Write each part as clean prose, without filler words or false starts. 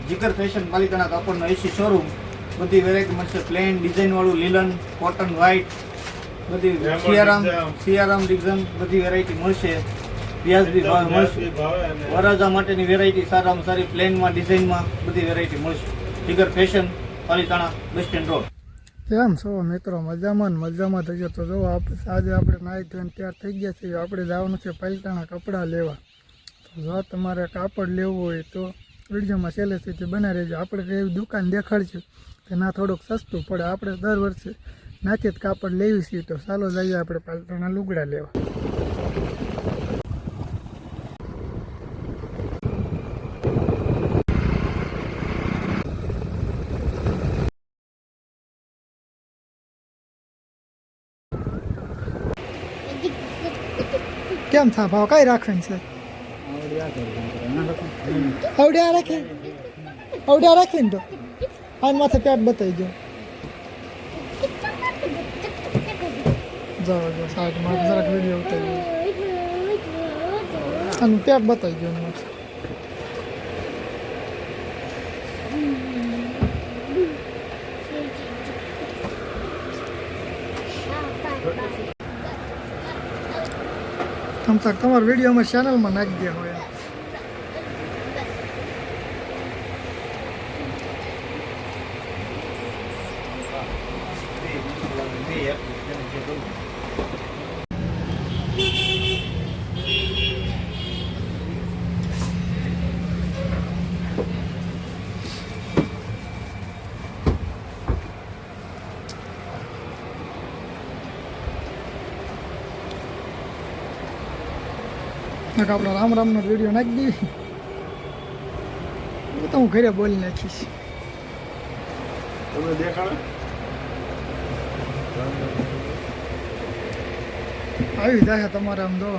જીગર fashion Palitana કાપડનો એસી showroom. બધી variety મળશે. Plane design વાળું, લીલન, કોટન, વ્હાઇટ, બધી સિયારામ ડિઝાઇન બધી વેરાયટી મળશે. વ્યાજબી ભાવે મળશે. વરરાજા માટેની વેરાયટી સારામાં સારી પ્લેનમાં ડિઝાઇનમાં બધી વેરાયટી મળશે. Jigar fashion Palitana bus stand road. કેમ છો મિત્રો? મજામાં થઈ ગયા. તો જો આજે આપણે નાહી ધોઈને તૈયાર થઈ ગયા છીએ. આપણે જવાનું છે પાલિતાણા કપડાં લેવા. તો જો તમારે કાપડ લેવું હોય તો વિડીયોમાં છેલ્લે સુધી બનાવી રહેજો. આપણે એવી દુકાન દેખાડશું કે ના થોડુંક સસ્તું પડે. આપણે દર વર્ષે નાથી જ કાપડ લેવી છીએ. તો ચાલો જઈએ આપણે પાલિતાણા લુગડા લેવા. કેમ થા ભાવ કઈ રાખવાની છે? આવડ્યા રાખીને તો આને માથે પેટ બતાવી દો. જાઓ જો સાઈડ માં જરાક વિડીયો ઉતારી આનું પેટ બતાવી દો. તમ તક તમારા વિડીયોમાં ચેનલમાં નાખી દે હોય. આપણે રામનો વિડીયો નાખી દેવી તો હું ઘરે બોલી નાખીશ. તમે દેખાડો આવી જાય તમારે આમ જો.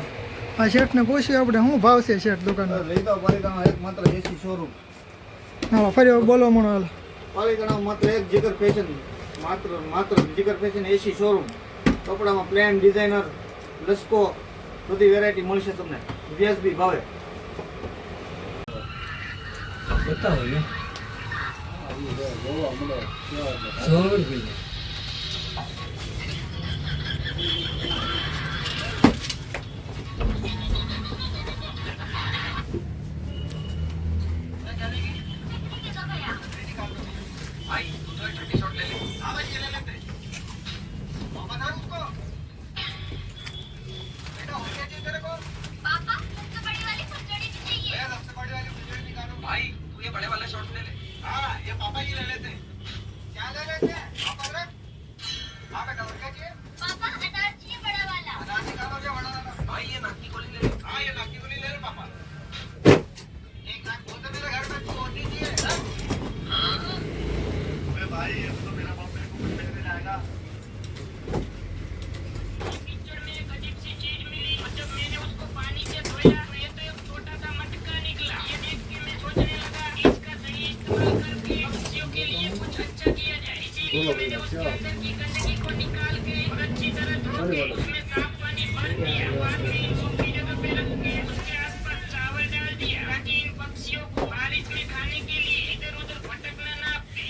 આ શર્ટને પૂછ્યું આપણે શું ભાવ છે શર્ટ દુકાન લઈ દો પાલિતાણા એક માત્ર એસી શોરૂમ. હા ફરી બોલો મને હાલ. પાલિતાણા માત્ર એક જીગર ફેશન, માત્ર જીગર ફેશન એસી શોરૂમ. કપડામાં પ્લેન ડિઝાઇનર લસ્કો બધી વેરાયટી મળશે તમને વ્યાજબી ભાવે. બતાવો ને भाई तू ये बड़े वाला शॉट ले ले। हाँ ये पापा ये ले लेते हैं। क्या ले लेते हैं? पापा रख। हाँ बेटा और क्या चाहिए? पापा अनार चाहिए बड़ा वाला। अनार निकालो जो बड़ा वाला। भाई ये नाकी गोली ले ले। हाँ ये नाकी गोली ले ले पापा। एक नाक बोल तो मेरे घर में तू होती चाहिए। अबे भाई अब तो मेरा बाप मेरे को कुछ मिल जाएगा। पिक्चर में एक अजीब सी चीज मिली और जब मैंने उसको पानी से धोया तो ये तो एक छोटा सा मटका निकला। ये देख के मैं सोचने लगा इसका सही इस्तेमाल करके पक्षियों के लिए कुछ अच्छा किया जाए। इसीलिए मैंने उसके अंदर की गंदगी को निकाल के और अच्छी तरह धो के उसमें साफ पानी भर दिया। बाद में इन सूखी जगह पे रख के उसके आसपास चावल डाल दिया ताकि इन पक्षियों को बारिश में खाने के लिए इधर उधर भटकना ना पड़े।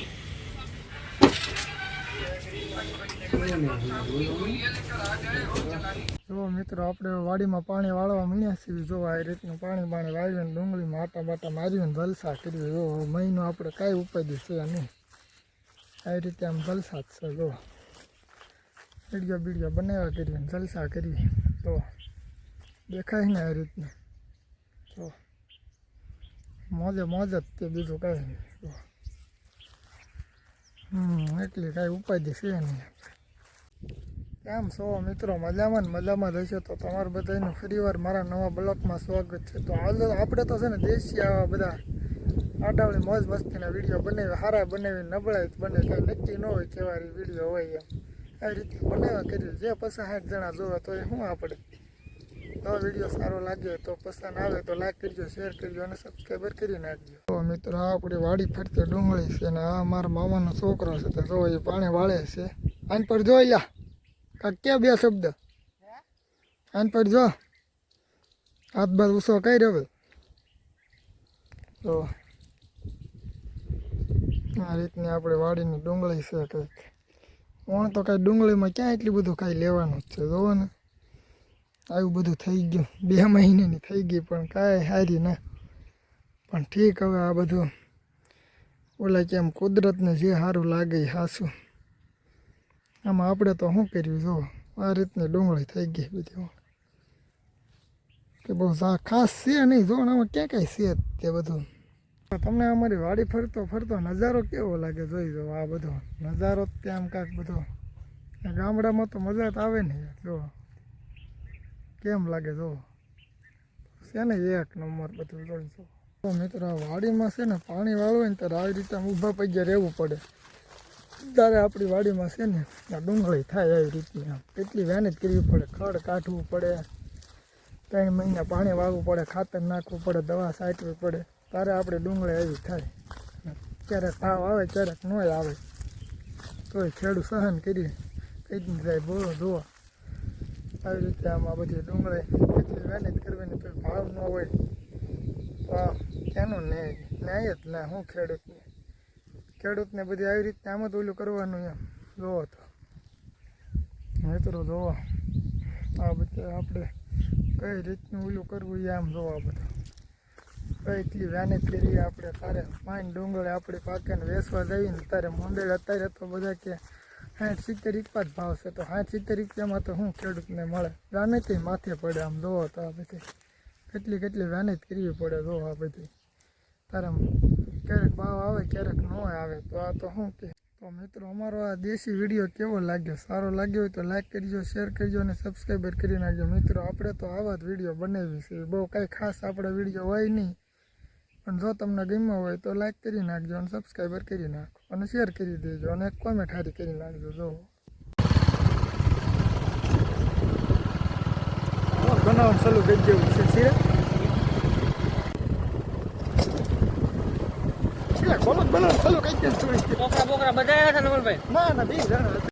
જો મિત્રો આપણે વાડીમાં પાણી વાળવા મળ્યા છીએ. જો આ રીતનું પાણી વાવીને ડુંગળીમાં આટા બાટા મારીને જલસા કરીએ. જો મહિનો આપણે કાંઈ ઉપાધિ છે નહીં. આ રીતે આમ જલસા જ છે. જો બીડિયો બનાવ્યા કરીએ જલસા કરીએ તો દેખાય ને આ રીતનું. તો મોજે મોજ જ તે બીજું કાંઈ નહીં. એટલી કાંઈ ઉપાધિ છે નહીં. કેમ છો મિત્રો? મજામાં રહેશો તો તમારું બધાનું ફરીવાર મારા નવા બ્લોગમાં સ્વાગત છે. તો આપણે તો છે ને દેશી આવા બધા આડાવડી મોજ મસ્તીના વિડીયો બનાવી, સારા બનાવી, નબળાઈ બને, કંઈ નક્કી ન હોય કેવા વિડીયો હોય એમ. આ રીતે બનાવ્યા કરીએ. જે 50-60 જણા જોવે તો એ શું આપણે તો વિડીયો સારો લાગે તો પસંદ આવે તો લાઈક કરજો, શેર કરજો અને સબસ્ક્રાઈબર કરી નાખજો. તો મિત્રો આ આપણી વાડી ફરતે ડુંગળી છે અને આ મારા મામાનો છોકરો છે. તો જો એ પાણી વાળે છે. આન પર જોઈ લ્યા કાંક કે બે શબ્દ આન પર જો. હાથ બાદ ઉસો કઈ રહ્યો તો આ રીતની આપણે વાડીની ડુંગળી છે કંઈક ઓણ તો કાંઈ ડુંગળીમાં ક્યાં એટલું બધું કાંઈ લેવાનું જ છે જોવો ને આવું બધું થઈ ગયું 2 મહિનાની થઈ ગઈ પણ કાંઈ સારી ના પણ ઠીક હવે આ બધું ઓલા કેમ કુદરતને જે સારું લાગે એ સાચું આમાં આપણે તો શું કર્યું જો આ રીતની ડુંગળી થઈ ગઈ બધી કે બહુ ખાસ છે નહીં જો આમાં ક્યાં કાંઈ છે તે બધું તમને અમારી વાડી ફરતો ફરતો નજારો કેવો લાગે જોઈ જો આ બધો નજારો ત્યાં આમ કાંઈક બધો ગામડામાં તો મજા તો આવે ને જો કેમ લાગે જો છે ને એક નંબર બધું જોઈ જો તો મિત્રો આ વાડીમાં છે ને પાણી વાળવું હોય ને ત્યારે આવી રીતે આમ ઊભા પૈયા રહેવું પડે ત્યારે આપણી વાડીમાં છે ને આ ડુંગળી થાય આવી રીતની આમ એટલી મહેનત કરવી પડે ખડ કાઢવું પડે 3 મહિના પાણી વાળવું પડે ખાતર નાખવું પડે દવા છાંટવી પડે ત્યારે આપણે ડુંગળી આવી થાય ક્યારેક ભાવ આવે ક્યારેક ન આવે તોય ખેડૂત સહન કરી કઈ જાય બોલો જુઓ આવી રીતે આમ આ બધી ડુંગળી એટલી મહેનત કરવાની તો ભાવ ન હોય તો કેનું ન્યાય જ ના હું ખેડૂતને બધી આવી રીતે આમ જ ઓલું કરવાનું એમ જોવો તો મિત્રો જોવો આ બધું આપણે કઈ રીતનું ઓલું કરવું એ આમ જોવા બધું કઈ એટલી મહેનત કરીએ આપણે તારે ફાઈન ડુંગળી આપણી પાકે ને વેચવા જઈએ ને તારે મોંડેડ અત્યારે તો બધા કે 60-70 રૂપિયા જ ભાવ છે તો 60-70 રૂપિયામાં તો શું ખેડૂતને મળે જાનેથી માથે પડે આમ જોવો તો આ બધી કેટલી મહેનત કરવી પડે જો આ બધી તારે ક્યારેક ભાવ આવે ક્યારેક ન આવે તો આ તો શું કે તો મિત્રો અમારો આ દેશી વિડીયો કેવો લાગ્યો સારો લાગ્યો હોય તો લાઈક કરજો શેર કરજો અને સબસ્ક્રાઈબર કરી નાખજો મિત્રો આપણે તો આવા જ વિડીયો બનાવી છે બહુ કાંઈ ખાસ આપણે વિડીયો હોય નહીં પણ જો તમને ગમ્યો હોય તો લાઈક કરી નાખજો અને સબસ્ક્રાઈબર કરી નાખો અને શેર કરી દેજો અને કોમેન્ટ હારી કરી નાખજો જો બનાવવાનું ચાલુ કરી દેવું છે બોલો બનાવવાનું ચાલુ કરી દેવું બોકરા બધા આવ્યા હતા નવલભાઈ ના 2 જણા